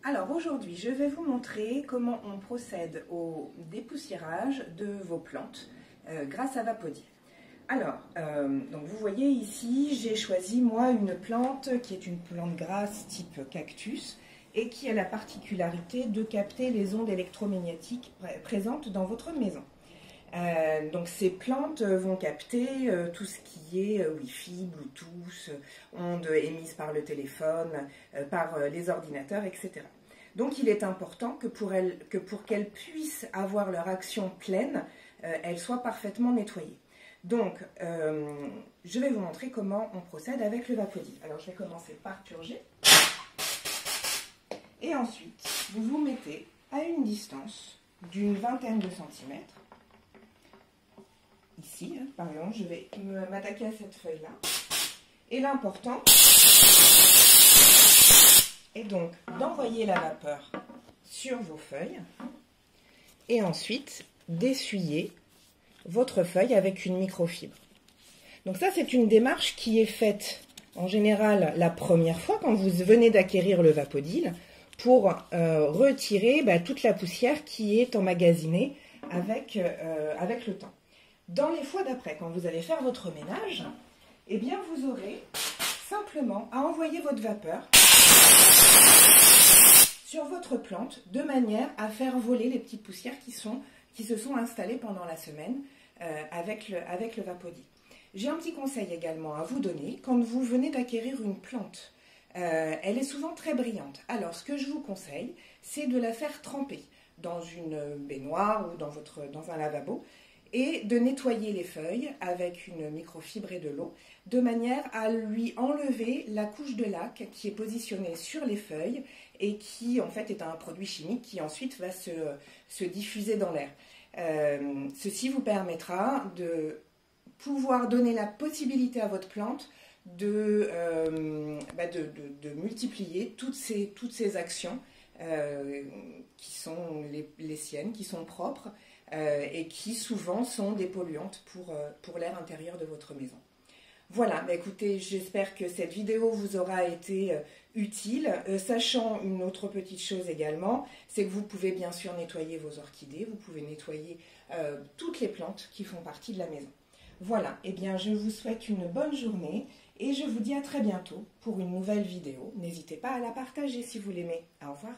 Alors aujourd'hui, je vais vous montrer comment on procède au dépoussiérage de vos plantes grâce à Vapodil. Alors, donc vous voyez ici, j'ai choisi moi une plante qui est une plante grasse type cactus et qui a la particularité de capter les ondes électromagnétiques présentes dans votre maison. Donc ces plantes vont capter tout ce qui est Wi-Fi, Bluetooth, ondes émises par le téléphone, par les ordinateurs, etc. Donc il est important que pour qu'elles puissent avoir leur action pleine, elles soient parfaitement nettoyées. Donc je vais vous montrer comment on procède avec le Vapodil. Alors je vais commencer par purger. Et ensuite, vous vous mettez à une distance d'une vingtaine de centimètres. Ici, par exemple, je vais m'attaquer à cette feuille-là. Et l'important est donc d'envoyer la vapeur sur vos feuilles et ensuite d'essuyer votre feuille avec une microfibre. Donc ça, c'est une démarche qui est faite en général la première fois quand vous venez d'acquérir le Vapodil pour retirer toute la poussière qui est emmagasinée avec le temps. Dans les fois d'après, quand vous allez faire votre ménage, eh bien vous aurez simplement à envoyer votre vapeur sur votre plante de manière à faire voler les petites poussières qui se sont installées pendant la semaine avec le Vapodil. J'ai un petit conseil également à vous donner. Quand vous venez d'acquérir une plante, elle est souvent très brillante. Alors ce que je vous conseille, c'est de la faire tremper dans une baignoire ou dans un lavabo, et de nettoyer les feuilles avec une microfibre et de l'eau, de manière à lui enlever la couche de laque qui est positionnée sur les feuilles et qui en fait est un produit chimique qui ensuite va se diffuser dans l'air. Ceci vous permettra de pouvoir donner la possibilité à votre plante de multiplier toutes ces actions qui sont les siennes, qui sont propres, et qui souvent sont dépolluantes pour l'air intérieur de votre maison. Voilà, écoutez, j'espère que cette vidéo vous aura été utile. Sachant une autre petite chose également, c'est que vous pouvez bien sûr nettoyer vos orchidées, vous pouvez nettoyer toutes les plantes qui font partie de la maison. Voilà, eh bien je vous souhaite une bonne journée et je vous dis à très bientôt pour une nouvelle vidéo. N'hésitez pas à la partager si vous l'aimez. Au revoir.